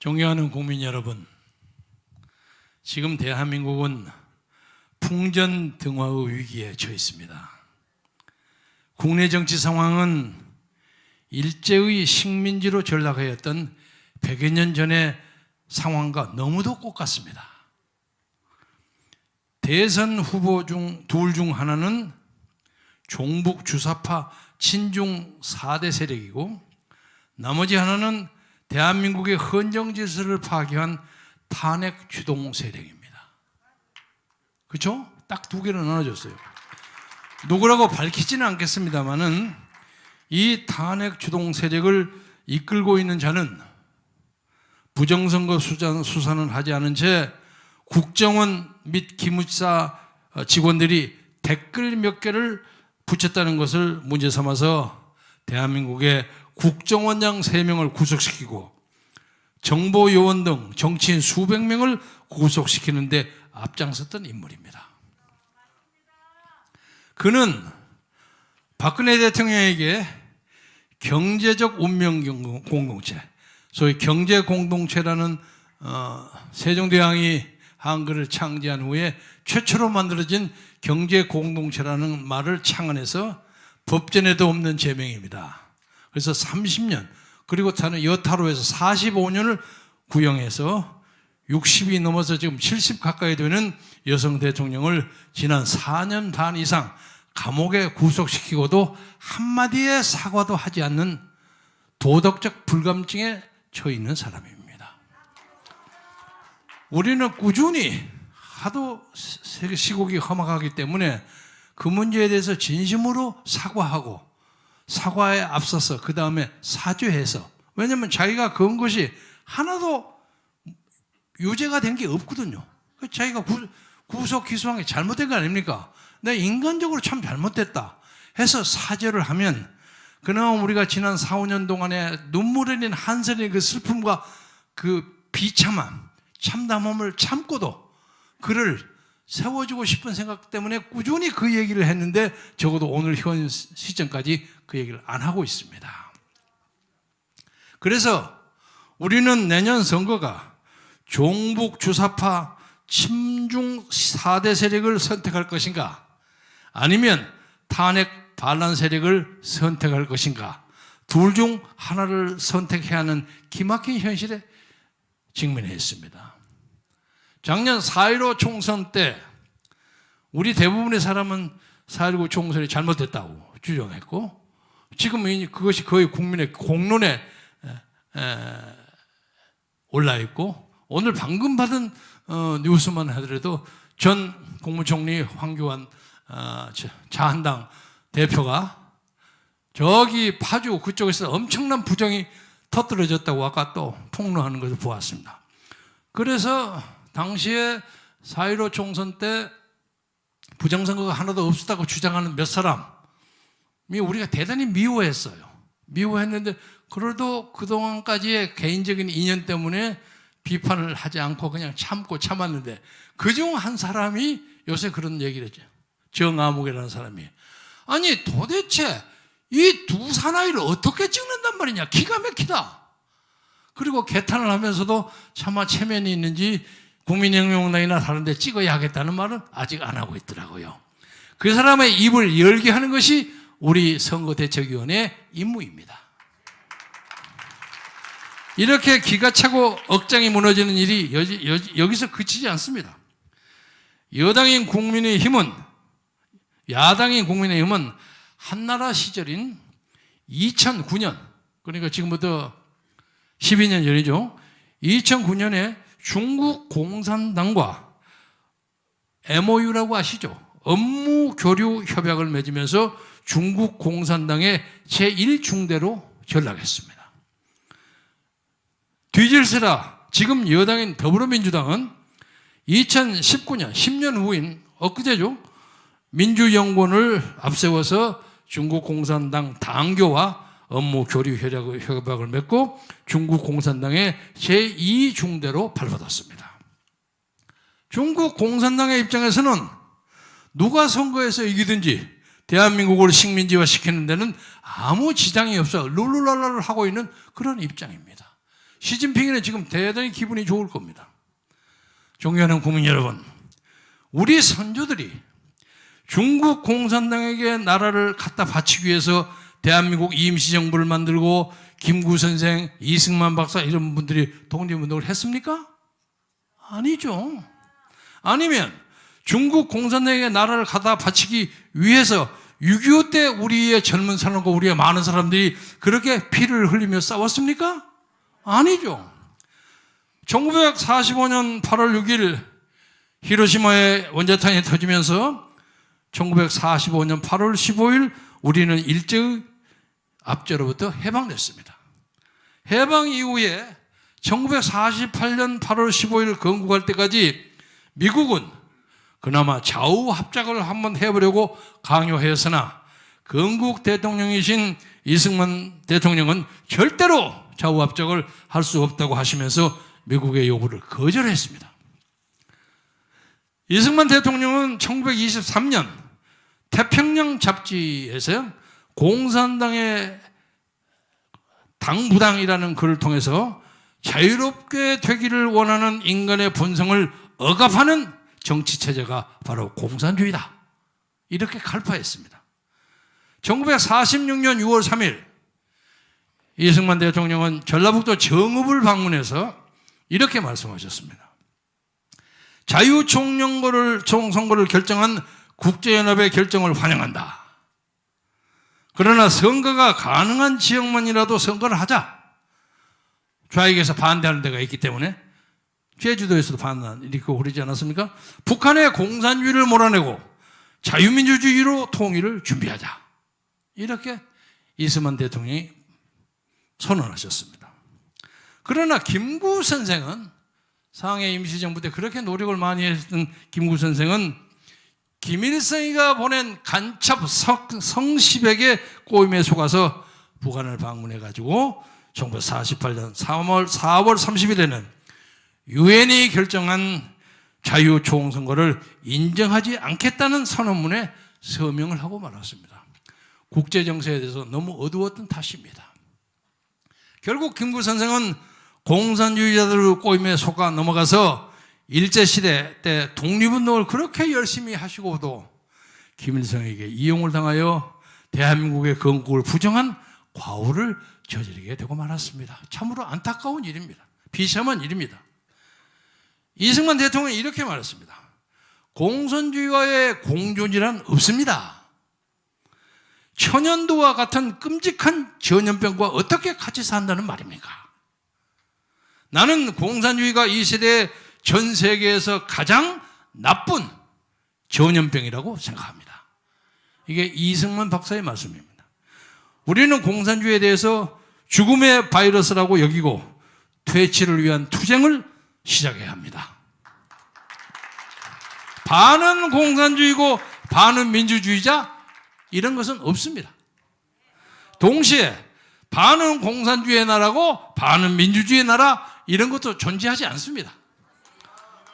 존경하는 국민 여러분, 지금 대한민국은 풍전등화의 위기에 처해 있습니다. 국내 정치 상황은 일제의 식민지로 전락하였던 100여 년 전의 상황과 너무도 똑같습니다. 대선 후보 둘 중 하나는 종북 주사파 친중 4대 세력이고, 나머지 하나는 대한민국의 헌정 질서를 파괴한 탄핵 주동 세력입니다. 그렇죠? 딱 두 개로 나눠졌어요. 누구라고 밝히지는 않겠습니다만은 이 탄핵 주동 세력을 이끌고 있는 자는 부정선거 수사는 하지 않은 채 국정원 및 기무사 직원들이 댓글 몇 개를 붙였다는 것을 문제 삼아서 대한민국의 국정원장 3명을 구속시키고 정보요원 등 정치인 수백 명을 구속시키는데 앞장섰던 인물입니다. 그는 박근혜 대통령에게 경제적 운명 공동체, 소위 경제 공동체라는 세종대왕이 한글을 창제한 후에 최초로 만들어진 경제 공동체라는 말을 창안해서 법전에도 없는 제명입니다. 그래서 30년, 그리고 여타로에서 45년을 구형해서 60이 넘어서 지금 70 가까이 되는 여성 대통령을 지난 4년 반 이상 감옥에 구속시키고도 한마디의 사과도 하지 않는 도덕적 불감증에 처해 있는 사람입니다. 우리는 꾸준히 하도 시국이 험악하기 때문에 그 문제에 대해서 진심으로 사과하고, 사과에 앞서서 그 다음에 사죄해서, 왜냐하면 자기가 그은 것이 하나도 유죄가 된 게 없거든요. 자기가 구속 기소한 게 잘못된 거 아닙니까? 내가 인간적으로 참 잘못됐다 해서 사죄를 하면, 그나마 우리가 지난 4, 5년 동안에 눈물 흘린 한선의 그 슬픔과 그 비참함, 참담함을 참고도 그를 세워주고 싶은 생각 때문에 꾸준히 그 얘기를 했는데, 적어도 오늘 현 시점까지 그 얘기를 안 하고 있습니다. 그래서 우리는 내년 선거가 종북 주사파 친중 4대 세력을 선택할 것인가, 아니면 탄핵 반란 세력을 선택할 것인가, 둘 중 하나를 선택해야 하는 기막힌 현실에 직면해 있습니다. 작년 4.15 총선 때 우리 대부분의 사람은 4.19 총선이 잘못됐다고 주장했고, 지금은 그것이 거의 국민의 공론에 올라 있고, 오늘 방금 받은 뉴스만 하더라도 전 국무총리 황교안 자한당 대표가 저기 파주 그쪽에서 엄청난 부정이 터뜨려졌다고 아까 또 폭로하는 것을 보았습니다. 그래서 당시에 4.15 총선 때 부정선거가 하나도 없었다고 주장하는 몇 사람이 우리가 대단히 미워했어요. 미워했는데 그래도 그동안까지의 개인적인 인연 때문에 비판을 하지 않고 그냥 참고 참았는데, 그중 한 사람이 요새 그런 얘기를 했죠. 정아무개라는 사람이. 아니 도대체 이 두 사나이를 어떻게 찍는단 말이냐, 기가 막히다. 그리고 개탄을 하면서도 차마 체면이 있는지 국민혁명당이나 다른 데 찍어야 하겠다는 말은 아직 안 하고 있더라고요. 그 사람의 입을 열게 하는 것이 우리 선거대책위원회의 임무입니다. 이렇게 기가 차고 억장이 무너지는 일이 여기서 그치지 않습니다. 여당인 국민의힘은, 야당인 국민의힘은 한나라 시절인 2009년, 그러니까 지금부터 12년 전이죠. 2009년에 중국 공산당과 MOU라고 아시죠? 업무 교류 협약을 맺으면서 중국 공산당의 제1중대로 전락했습니다. 뒤질세라 지금 여당인 더불어민주당은 2019년 10년 후인 엊그제죠, 민주연구원을 앞세워서 중국 공산당 당교와 업무 교류 협약을 맺고 중국 공산당의 제2중대로 발받았습니다. 중국 공산당의 입장에서는 누가 선거에서 이기든지 대한민국을 식민지화 시키는 데는 아무 지장이 없어 룰루랄라를 하고 있는 그런 입장입니다. 시진핑이는 지금 대단히 기분이 좋을 겁니다. 존경하는 국민 여러분, 우리 선조들이 중국 공산당에게 나라를 갖다 바치기 위해서 대한민국 임시정부를 만들고 김구 선생, 이승만 박사 이런 분들이 독립운동을 했습니까? 아니죠. 아니면 중국 공산당에게 나라를 갖다 바치기 위해서 6.25 때 우리의 젊은 사람과 우리의 많은 사람들이 그렇게 피를 흘리며 싸웠습니까? 아니죠. 1945년 8월 6일 히로시마의 원자탄이 터지면서 1945년 8월 15일 우리는 일제의 압제로부터 해방됐습니다. 해방 이후에 1948년 8월 15일 건국할 때까지 미국은 그나마 좌우 합작을 한번 해보려고 강요했으나 건국 대통령이신 이승만 대통령은 절대로 좌우 합작을 할 수 없다고 하시면서 미국의 요구를 거절했습니다. 이승만 대통령은 1923년 태평양 잡지에서 공산당의 당부당이라는 글을 통해서 자유롭게 되기를 원하는 인간의 본성을 억압하는 정치체제가 바로 공산주의다. 이렇게 갈파했습니다. 1946년 6월 3일 이승만 대통령은 전라북도 정읍을 방문해서 이렇게 말씀하셨습니다. 자유총선거를 결정한 국제연합의 결정을 환영한다. 그러나 선거가 가능한 지역만이라도 선거를 하자. 좌익에서 반대하는 데가 있기 때문에 제주도에서도 반대하고 그러지 않았습니까? 북한의 공산주의를 몰아내고 자유민주주의로 통일을 준비하자. 이렇게 이승만 대통령이 선언하셨습니다. 그러나 김구 선생은 상해 임시정부 때 그렇게 노력을 많이 했던 김구 선생은 김일성이가 보낸 간첩 성시백의 꼬임에 속아서 북한을 방문해가지고 1948년 4월 30일에는 유엔이 결정한 자유총선거를 인정하지 않겠다는 선언문에 서명을 하고 말았습니다. 국제정세에 대해서 너무 어두웠던 탓입니다. 결국 김구 선생은 공산주의자들의 꼬임에 속아 넘어가서 일제시대 때 독립운동을 그렇게 열심히 하시고도 김일성에게 이용을 당하여 대한민국의 건국을 부정한 과오를 저지르게 되고 말았습니다. 참으로 안타까운 일입니다. 비참한 일입니다. 이승만 대통령이 이렇게 말했습니다. 공산주의와의 공존이란 없습니다. 천연두와 같은 끔찍한 전염병과 어떻게 같이 산다는 말입니까? 나는 공산주의가 이 시대에 전 세계에서 가장 나쁜 전염병이라고 생각합니다. 이게 이승만 박사의 말씀입니다. 우리는 공산주의에 대해서 죽음의 바이러스라고 여기고 퇴치를 위한 투쟁을 시작해야 합니다. 반은 공산주의고 반은 민주주의자 이런 것은 없습니다. 동시에 반은 공산주의의 나라고 반은 민주주의의 나라 이런 것도 존재하지 않습니다.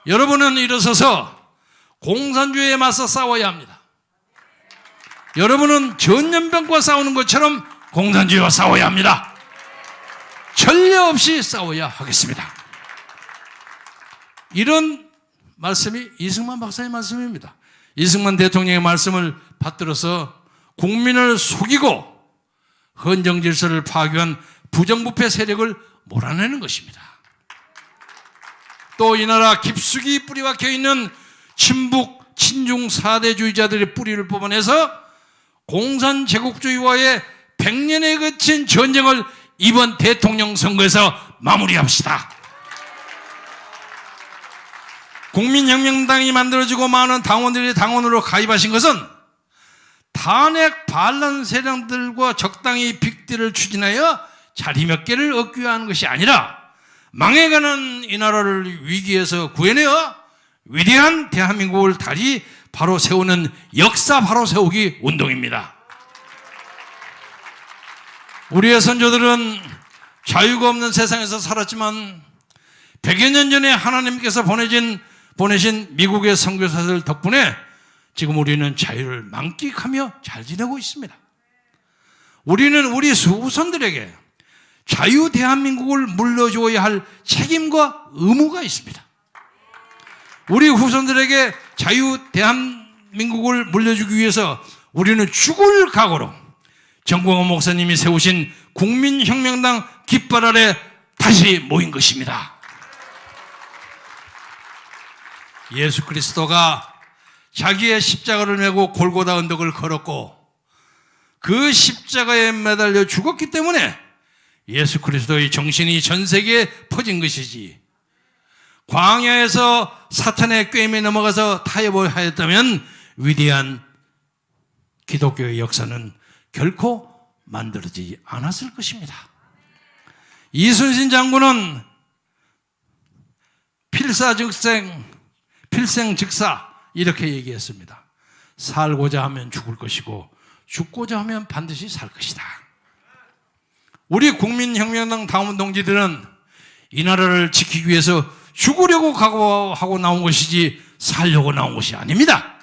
여러분은 일어서서 공산주의에 맞서 싸워야 합니다. 여러분은 전염병과 싸우는 것처럼 공산주의와 싸워야 합니다. 전례 없이 싸워야 하겠습니다. 이런 말씀이 이승만 박사의 말씀입니다. 이승만 대통령의 말씀을 받들어서 국민을 속이고 헌정질서를 파괴한 부정부패 세력을 몰아내는 것입니다. 또 이 나라 깊숙이 뿌리 박혀 있는 친북, 친중 사대주의자들의 뿌리를 뽑아내서 공산 제국주의와의 100년에 거친 전쟁을 이번 대통령 선거에서 마무리합시다. 국민혁명당이 만들어지고 많은 당원들이 당원으로 가입하신 것은 탄핵 반란 세력들과 적당히 빅딜을 추진하여 자리 몇 개를 얻기 위한 것이 아니라 망해가는 이 나라를 위기에서 구해내어 위대한 대한민국을 다시 바로 세우는 역사 바로 세우기 운동입니다. 우리의 선조들은 자유가 없는 세상에서 살았지만 100여 년 전에 하나님께서 보내신 미국의 선교사들 덕분에 지금 우리는 자유를 만끽하며 잘 지내고 있습니다. 우리는 우리 후손들에게 자유 대한민국을 물려줘야 할 책임과 의무가 있습니다. 우리 후손들에게 자유 대한민국을 물려주기 위해서 우리는 죽을 각오로 정광훈 목사님이 세우신 국민혁명당 깃발 아래 다시 모인 것입니다. 예수 그리스도가 자기의 십자가를 메고 골고다 언덕을 걸었고 그 십자가에 매달려 죽었기 때문에 예수 그리스도의 정신이 전 세계에 퍼진 것이지, 광야에서 사탄의 꾀임에 넘어가서 타협하였다면 위대한 기독교의 역사는 결코 만들어지지 않았을 것입니다. 이순신 장군은 필생즉사 이렇게 얘기했습니다. 살고자 하면 죽을 것이고 죽고자 하면 반드시 살 것이다. 우리 국민혁명당 당원 동지들은 이 나라를 지키기 위해서 죽으려고 각오하고 나온 것이지 살려고 나온 것이 아닙니다.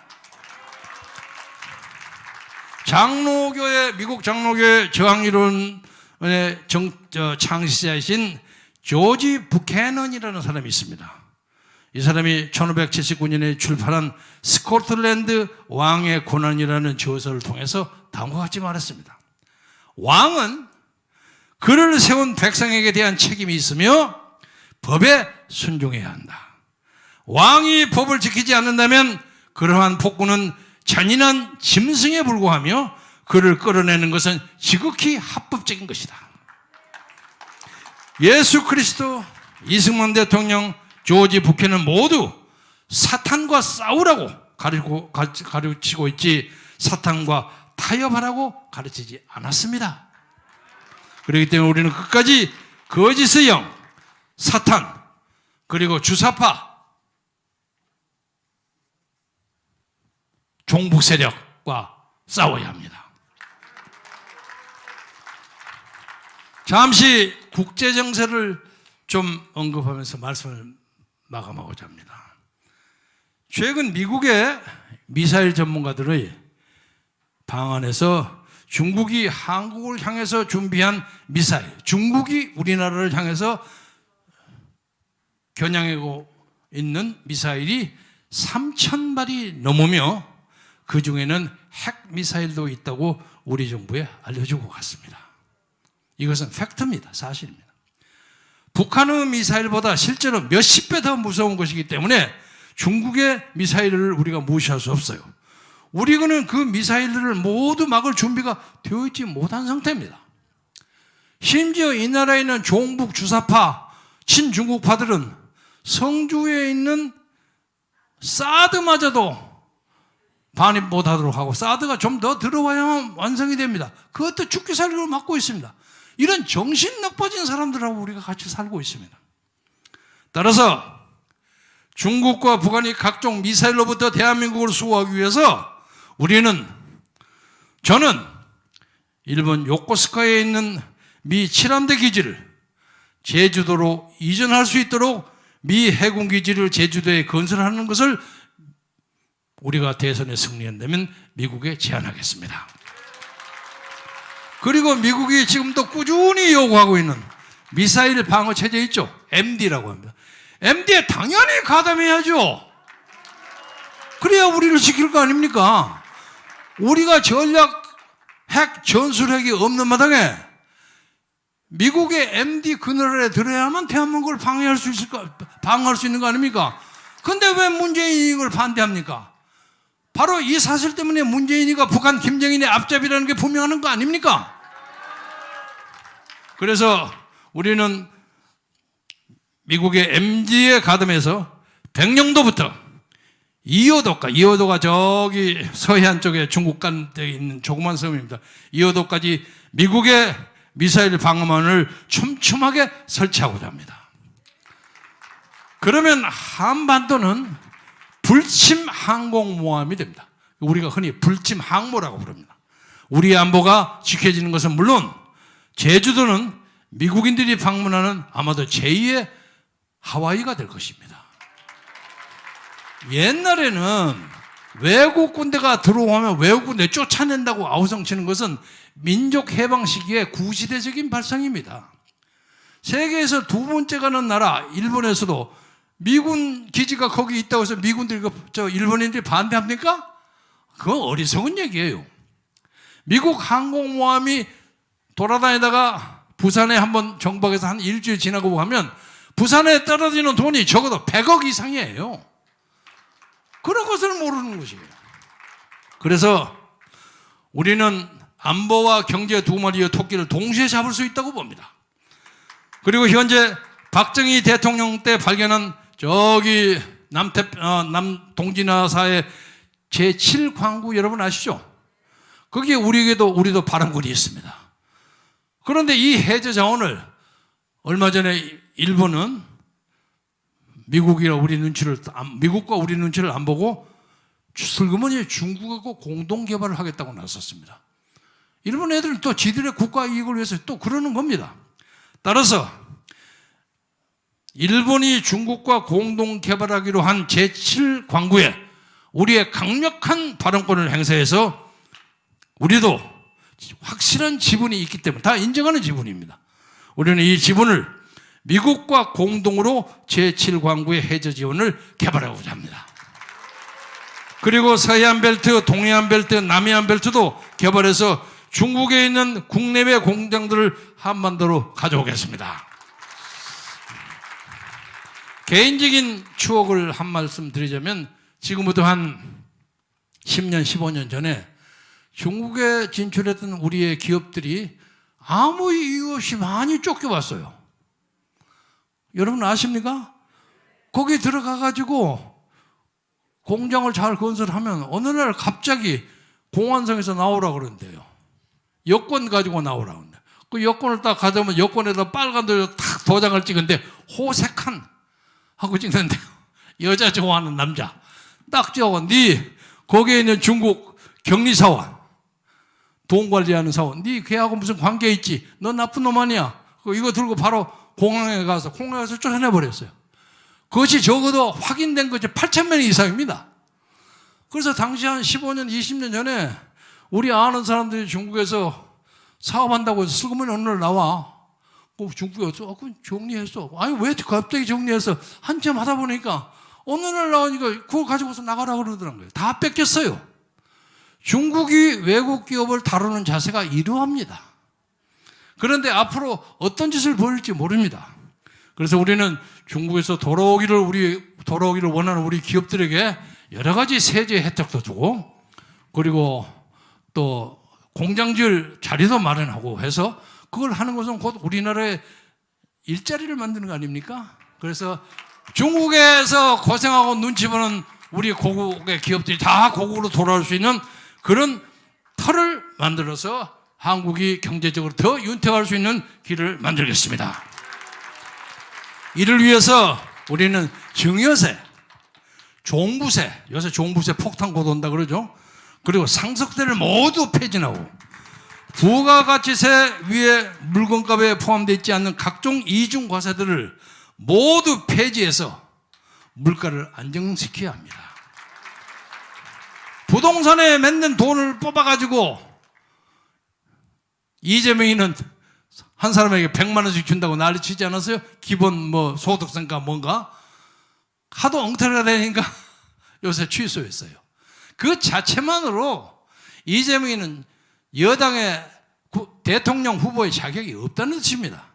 미국 장로교의 저항이론의 창시자이신 조지 부캐넌이라는 사람이 있습니다. 이 사람이 1579년에 출판한 스코틀랜드 왕의 고난이라는 저서를 통해서 다음과 같이 말했습니다. 왕은 그를 세운 백성에게 대한 책임이 있으며 법에 순종해야 한다. 왕이 법을 지키지 않는다면 그러한 폭군은 잔인한 짐승에 불과하며 그를 끌어내는 것은 지극히 합법적인 것이다. 예수 그리스도, 이승만 대통령, 조지 부캐는 모두 사탄과 싸우라고 가르치고 있지 사탄과 타협하라고 가르치지 않았습니다. 그렇기 때문에 우리는 끝까지 거짓의 영, 사탄, 그리고 주사파, 종북 세력과 싸워야 합니다. 잠시 국제 정세를 좀 언급하면서 말씀을 마감하고자 합니다. 최근 미국의 미사일 전문가들의 방안에서 중국이 한국을 향해서 준비한 미사일, 중국이 우리나라를 향해서 겨냥하고 있는 미사일이 3,000발이 넘으며 그 중에는 핵 미사일도 있다고 우리 정부에 알려주고 갔습니다. 이것은 팩트입니다. 사실입니다. 북한의 미사일보다 실제로 몇십 배 더 무서운 것이기 때문에 중국의 미사일을 우리가 무시할 수 없어요. 우리는 그 미사일들을 모두 막을 준비가 되어 있지 못한 상태입니다. 심지어 이 나라에 있는 종북 주사파, 친중국파들은 성주에 있는 사드마저도 반입 못하도록 하고 사드가 좀 더 들어와야만 완성이 됩니다. 그것도 죽기 살기로 막고 있습니다. 이런 정신 나빠진 사람들하고 우리가 같이 살고 있습니다. 따라서 중국과 북한이 각종 미사일로부터 대한민국을 수호하기 위해서 저는 일본 요코스카에 있는 미 7함대 기지를 제주도로 이전할 수 있도록 미 해군 기지를 제주도에 건설하는 것을 우리가 대선에 승리한다면 미국에 제안하겠습니다. 그리고 미국이 지금도 꾸준히 요구하고 있는 미사일 방어 체제 있죠? MD라고 합니다. MD에 당연히 가담해야죠. 그래야 우리를 지킬 거 아닙니까? 우리가 전략 핵 전술핵이 없는 마당에 미국의 MD 그늘 아래 들어야만 대한민국을 방어할 수 있는 거 아닙니까? 근데 왜 문재인이 이걸 반대합니까? 바로 이 사실 때문에 문재인이가 북한 김정인의 앞잡이라는 게 분명한 거 아닙니까? 그래서 우리는 미국의 MD에 가담해서 백령도부터 이호도가 저기 서해안 쪽에 중국 간에 있는 조그만 섬입니다. 이호도까지 미국의 미사일 방어망을 촘촘하게 설치하고자 합니다. 그러면 한반도는 불침 항공모함이 됩니다. 우리가 흔히 불침 항모라고 부릅니다. 우리의 안보가 지켜지는 것은 물론 제주도는 미국인들이 방문하는 아마도 제2의 하와이가 될 것입니다. 옛날에는 외국 군대가 들어오면 외국 군대 쫓아낸다고 아우성치는 것은 민족 해방 시기의 구시대적인 발상입니다. 세계에서 두 번째 가는 나라 일본에서도 미군 기지가 거기 있다고 해서 미군들이 일본인들이 반대합니까? 그건 어리석은 얘기예요. 미국 항공모함이 돌아다니다가 부산에 한번 정박해서 한 일주일 지나고 하면 부산에 떨어지는 돈이 적어도 100억 이상이에요. 그런 것을 모르는 것이에요. 그래서 우리는 안보와 경제 두 마리의 토끼를 동시에 잡을 수 있다고 봅니다. 그리고 현재 박정희 대통령 때 발견한 저기 남동진하사의 제7광구 여러분 아시죠? 거기에 우리도 바람군이 있습니다. 그런데 이 해저 자원을 얼마 전에 일본은 미국과 우리 눈치를 안 보고 슬그머니 중국하고 공동 개발을 하겠다고 나섰습니다. 일본 애들은 또 지들의 국가 이익을 위해서 또 그러는 겁니다. 따라서 일본이 중국과 공동 개발하기로 한 제7광구에 우리의 강력한 발언권을 행사해서 우리도 확실한 지분이 있기 때문에 다 인정하는 지분입니다. 우리는 이 지분을 미국과 공동으로 제7광구의 해저 지원을 개발하고자 합니다. 그리고 서해안 벨트, 동해안 벨트, 남해안 벨트도 개발해서 중국에 있는 국내외 공장들을 한반도로 가져오겠습니다. 개인적인 추억을 한 말씀 드리자면 지금부터 한 10년, 15년 전에 중국에 진출했던 우리의 기업들이 아무 이유 없이 많이 쫓겨왔어요. 여러분 아십니까? 거기 들어가가지고 공장을 잘 건설하면 어느 날 갑자기 공안성에서 나오라 그러는데요. 여권 가지고 나오라 그러는데 그 여권을 딱 가져오면 여권에다 빨간 도장 탁 도장을 찍은데 호색한 하고 찍는데 여자 좋아하는 남자 딱 찍어 네 거기에 있는 중국 격리사원 돈 관리하는 사원 네 걔하고 무슨 관계 있지? 너 나쁜 놈 아니야? 이거 들고 바로 공항에 가서 쫓아내버렸어요. 그것이 적어도 확인된 것이 8,000명 이상입니다. 그래서 당시 한 15년, 20년 전에 우리 아는 사람들이 중국에서 사업한다고 해서 슬그머니 어느 날 나와. 중국에서 그건 정리했어. 아니 왜 갑자기 정리해서 한참 하다 보니까 어느 날 나오니까 그거 가지고서 나가라 그러더라고요. 다 뺏겼어요. 중국이 외국 기업을 다루는 자세가 이러합니다. 그런데 앞으로 어떤 짓을 보일지 모릅니다. 그래서 우리는 중국에서 돌아오기를 원하는 우리 기업들에게 여러 가지 세제 혜택도 주고 그리고 또 공장 지을 자리도 마련하고 해서 그걸 하는 것은 곧 우리나라의 일자리를 만드는 거 아닙니까? 그래서 중국에서 고생하고 눈치 보는 우리 고국의 기업들이 다 고국으로 돌아올 수 있는 그런 틀을 만들어서 한국이 경제적으로 더 윤택할 수 있는 길을 만들겠습니다. 이를 위해서 우리는 증여세, 종부세, 요새 종부세 폭탄 곧 온다 그러죠. 그리고 상속세를 모두 폐진하고 부가가치세 위에 물건값에 포함되어 있지 않는 각종 이중과세들을 모두 폐지해서 물가를 안정시켜야 합니다. 부동산에 맺는 돈을 뽑아가지고 이재명이는 한 사람에게 100만 원씩 준다고 난리치지 않았어요? 기본 소득세인가 뭔가 하도 엉터리가 되니까 요새 취소했어요. 그 자체만으로 이재명이는 여당의 대통령 후보의 자격이 없다는 뜻입니다.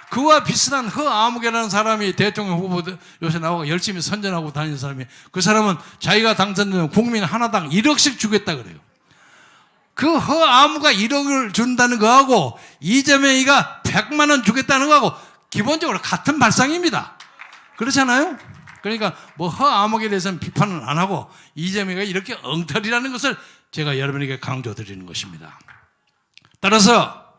그와 비슷한 허아무개라는 사람이 대통령 후보 요새 나오고 열심히 선전하고 다니는 사람이 그 사람은 자기가 당선되면 국민 하나당 1억씩 주겠다 그래요. 그 허아무가 1억을 준다는 거하고 이재명이가 100만 원 주겠다는 거하고 기본적으로 같은 발상입니다. 그렇잖아요? 그러니까 허아무에 대해서는 비판은 안 하고 이재명이가 이렇게 엉터리라는 것을 제가 여러분에게 강조드리는 것입니다. 따라서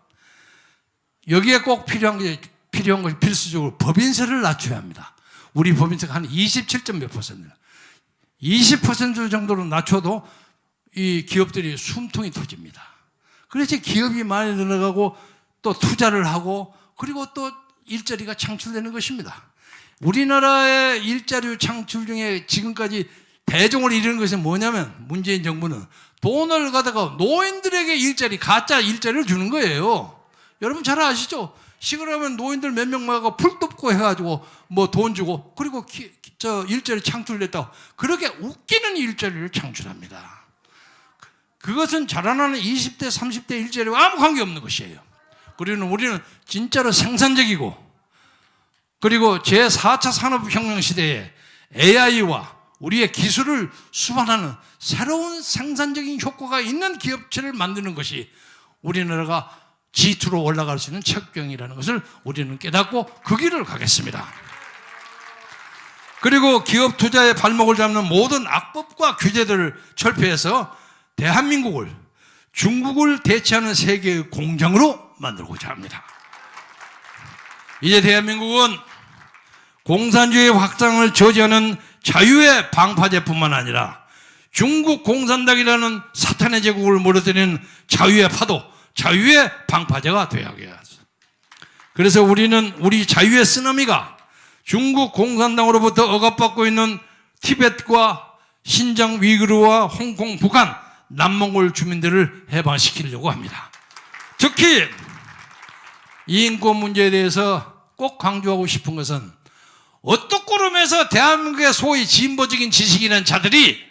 여기에 꼭 필요한 것이 필수적으로 법인세를 낮춰야 합니다. 우리 법인세가 한 27점 몇 퍼센트 20% 정도로 낮춰도 이 기업들이 숨통이 터집니다. 그래서 기업이 많이 늘어가고 또 투자를 하고 그리고 또 일자리가 창출되는 것입니다. 우리나라의 일자리 창출 중에 지금까지 대종을 이루는 것이 뭐냐면 문재인 정부는 돈을 가다가 노인들에게 가짜 일자리를 주는 거예요. 여러분 잘 아시죠? 시골하면 노인들 몇 명 모아서 풀 뜯고 해가지고 뭐 돈 주고 그리고 일자리 창출됐다고 그렇게 웃기는 일자리를 창출합니다. 그것은 자라나는 20대, 30대 일자리와 아무 관계없는 것이에요. 그리고 우리는 진짜로 생산적이고 그리고 제4차 산업혁명 시대에 AI와 우리의 기술을 수반하는 새로운 생산적인 효과가 있는 기업체를 만드는 것이 우리나라가 G2로 올라갈 수 있는 척경이라는 것을 우리는 깨닫고 그 길을 가겠습니다. 그리고 기업 투자의 발목을 잡는 모든 악법과 규제들을 철폐해서 대한민국을 중국을 대체하는 세계의 공장으로 만들고자 합니다. 이제 대한민국은 공산주의 확장을 저지하는 자유의 방파제뿐만 아니라 중국 공산당이라는 사탄의 제국을 무너뜨리는 자유의 파도, 자유의 방파제가 되어야겠어요. 그래서 우리는 우리 자유의 쓰나미가 중국 공산당으로부터 억압받고 있는 티베트과 신장 위구르와 홍콩, 북한, 남몽골 주민들을 해방시키려고 합니다. 특히 이 인권 문제에 대해서 꼭 강조하고 싶은 것은 어떤 꾸름에서 대한민국의 소위 진보적인 지식이라는 자들이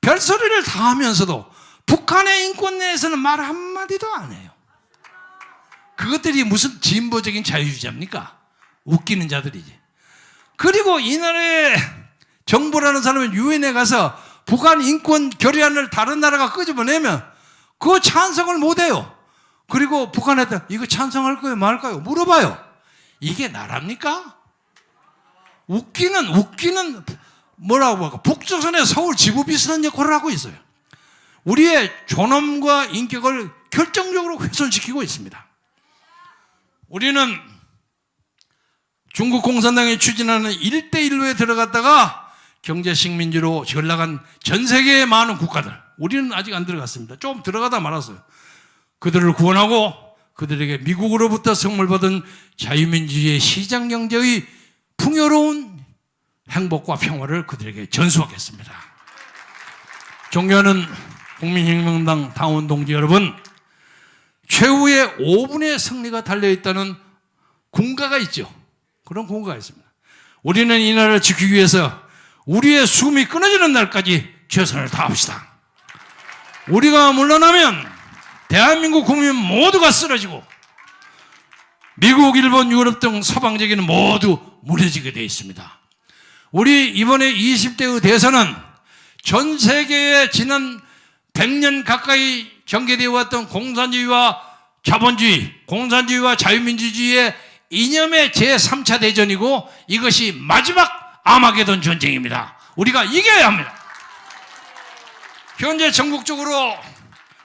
별소리를 다 하면서도 북한의 인권 내에서는 말 한마디도 안 해요. 그것들이 무슨 진보적인 자유주의자입니까? 웃기는 자들이지. 그리고 이 나라의 정부라는 사람은 유엔에 가서 북한 인권 결의안을 다른 나라가 끄집어내면 그거 찬성을 못해요. 그리고 북한한테 이거 찬성할 거예요 말까요? 물어봐요. 이게 나랍니까? 웃기는 뭐라고 할까? 북조선의 서울 지부 비슷한 역할을 하고 있어요. 우리의 존엄과 인격을 결정적으로 훼손시키고 있습니다. 우리는 중국 공산당이 추진하는 1대1로에 들어갔다가 경제식민지로 전락한 전 세계의 많은 국가들, 우리는 아직 안 들어갔습니다. 좀 들어가다 말았어요. 그들을 구원하고 그들에게 미국으로부터 선물받은 자유민주주의의 시장경제의 풍요로운 행복과 평화를 그들에게 전수하겠습니다. 존경하는 국민혁명당 당원 동지 여러분, 최후의 5분의 승리가 달려있다는 군가가 있죠. 그런 군가가 있습니다. 우리는 이 나라를 지키기 위해서 우리의 숨이 끊어지는 날까지 최선을 다합시다. 우리가 물러나면 대한민국 국민 모두가 쓰러지고 미국, 일본, 유럽 등 서방제기는 모두 무너지게 되어 있습니다. 우리 이번에 20대의 대선은 전 세계에 지난 100년 가까이 전개되어 왔던 공산주의와 자본주의, 공산주의와 자유민주주의의 이념의 제3차 대전이고 이것이 마지막 아마게돈 전쟁입니다. 우리가 이겨야 합니다. 현재 전국적으로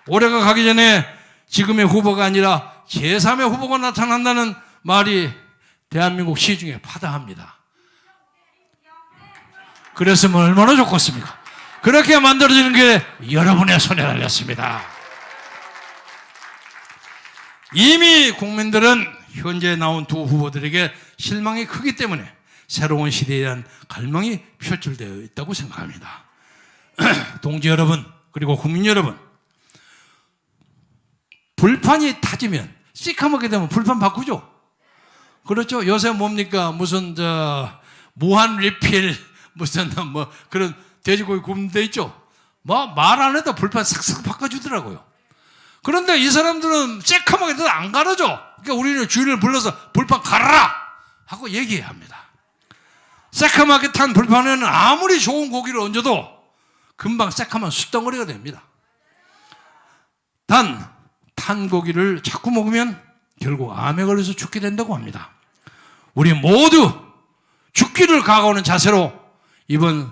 올해가 가기 전에 지금의 후보가 아니라 제3의 후보가 나타난다는 말이 대한민국 시중에 파다합니다. 그랬으면 얼마나 좋겠습니까? 그렇게 만들어지는 게 여러분의 손에 달렸습니다. 이미 국민들은 현재 나온 두 후보들에게 실망이 크기 때문에 새로운 시대에 대한 갈망이 표출되어 있다고 생각합니다. 동지 여러분, 그리고 국민 여러분, 불판이 타지면 시커멓게 되면 불판 바꾸죠. 그렇죠. 요새 뭡니까? 무슨 무한 리필 무슨 뭐 그런 돼지고기 굽는 데 있죠. 뭐 말 안 해도 불판 싹싹 바꿔주더라고요. 그런데 이 사람들은 새까맣게 안 갈아줘. 그러니까 우리는 주인을 불러서 불판 갈아라 하고 얘기해야 합니다. 새까맣게 탄 불판에는 아무리 좋은 고기를 얹어도 금방 새까만 숯덩어리가 됩니다. 단 탄 고기를 자꾸 먹으면 결국 암에 걸려서 죽게 된다고 합니다. 우리 모두 죽기를 각오하는 자세로 이번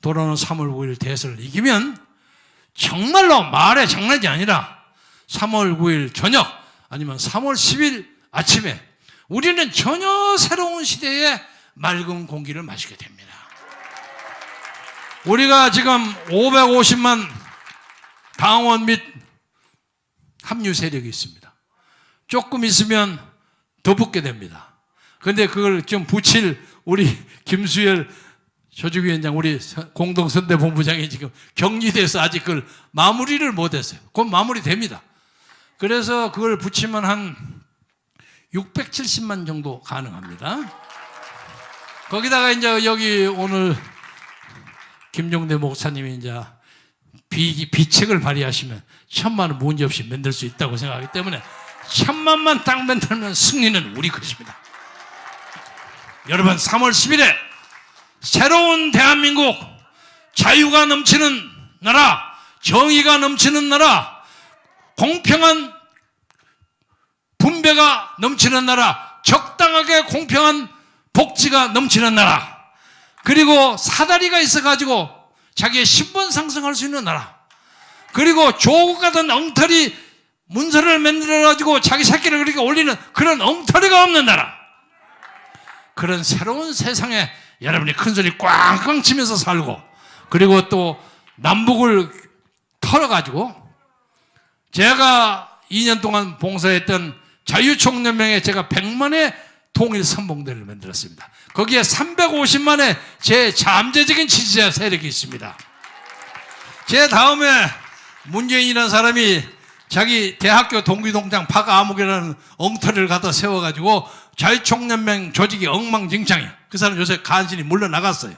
돌아오는 3월 9일 대선을 이기면 정말로 말의 장난이 아니라 3월 9일 저녁 아니면 3월 10일 아침에 우리는 전혀 새로운 시대의 맑은 공기를 마시게 됩니다. 우리가 지금 550만 당원 및 합류 세력이 있습니다. 조금 있으면 더 붙게 됩니다. 그런데 그걸 좀 붙일 우리 김수열 조직위원장, 우리 공동선대본부장이 지금 격리돼서 아직 그걸 마무리를 못했어요. 곧 마무리됩니다. 그래서 그걸 붙이면 한 670만 정도 가능합니다. 거기다가 이제 여기 오늘 김종대 목사님이 이제 비책을 발휘하시면 1000만 원 문제없이 만들 수 있다고 생각하기 때문에 1000만만 딱 만들면 승리는 우리 것입니다. 여러분 3월 10일에 새로운 대한민국, 자유가 넘치는 나라, 정의가 넘치는 나라, 공평한 분배가 넘치는 나라, 적당하게 공평한 복지가 넘치는 나라, 그리고 사다리가 있어가지고 자기의 신분 상승할 수 있는 나라, 그리고 조국 같은 엉터리 문서를 만들어가지고 자기 새끼를 그렇게 올리는 그런 엉터리가 없는 나라, 그런 새로운 세상에 여러분이 큰소리 꽝꽝 치면서 살고, 그리고 또 남북을 털어가지고 제가 2년 동안 봉사했던 자유총연맹에 제가 100만의 통일 선봉대를 만들었습니다. 거기에 350만의 제 잠재적인 지지자 세력이 있습니다. 제 다음에 문재인이라는 사람이 자기 대학교 동기동장 박아무개라는 엉터리를 갖다 세워가지고 자유총연맹 조직이 엉망진창이에요. 그 사람 요새 간신히 물러나갔어요.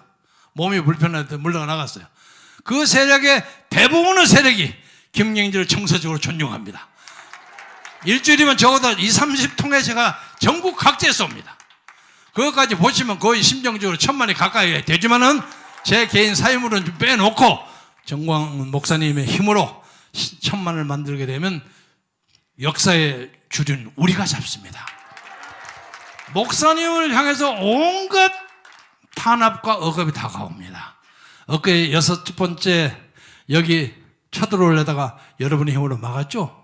몸이 불편할 때 물러나갔어요. 그 세력의 대부분의 세력이 김영진을 정서적으로 존중합니다. 일주일이면 적어도 20-30통에 제가 전국 각지에 쏩니다. 그것까지 보시면 거의 심정적으로 1000만이 가까이 되지만은 제 개인 사유물은 좀 빼놓고 정광훈 목사님의 힘으로 1000만을 만들게 되면 역사의 주류는 우리가 잡습니다. 목사님을 향해서 온갖 탄압과 억압이 다가옵니다. 엊그제 6번째 여기 쳐들어오려다가 여러분의 힘으로 막았죠?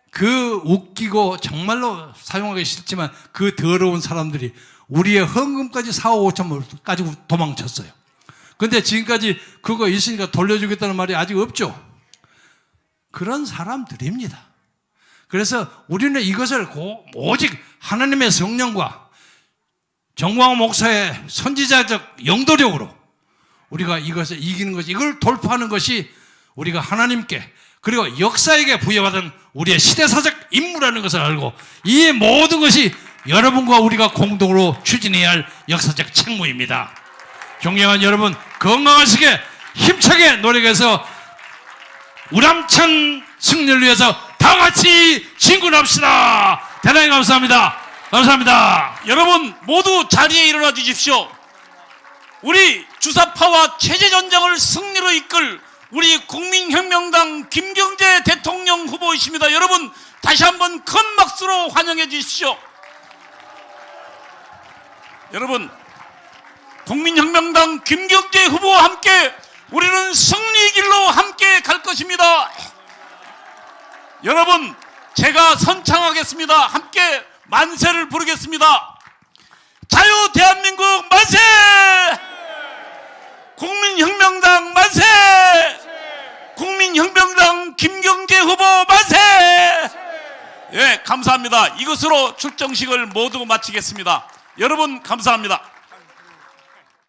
그 웃기고 정말로 사용하기 싫지만 그 더러운 사람들이 우리의 헌금까지 4억 5천만 가지고 도망쳤어요. 근데 지금까지 그거 있으니까 돌려주겠다는 말이 아직 없죠. 그런 사람들입니다. 그래서 우리는 이것을 오직 하나님의 성령과 정광훈 목사의 선지자적 영도력으로 우리가 이것을 이기는 것이, 이걸 돌파하는 것이 우리가 하나님께 그리고 역사에게 부여받은 우리의 시대사적 임무라는 것을 알고 이 모든 것이 여러분과 우리가 공동으로 추진해야 할 역사적 책무입니다. 존경하는 여러분, 건강하시게 힘차게 노력해서 우람찬 승리를 위해서 다 같이 진군합시다. 대단히 감사합니다. 감사합니다. 여러분 모두 자리에 일어나 주십시오. 우리 주사파와 체제전쟁을 승리로 이끌 우리 국민혁명당 김경재 대통령 후보이십니다. 여러분 다시 한번 큰 박수로 환영해 주십시오. 여러분 국민혁명당 김경재 후보와 함께 우리는 승리의 길로 함께 갈 것입니다. 여러분 제가 선창하겠습니다. 함께 만세를 부르겠습니다. 자유 대한민국 만세! 국민혁명당 만세! 국민혁명당 김경재 후보 만세! 예, 감사합니다. 이것으로 출정식을 모두 마치겠습니다. 여러분 감사합니다.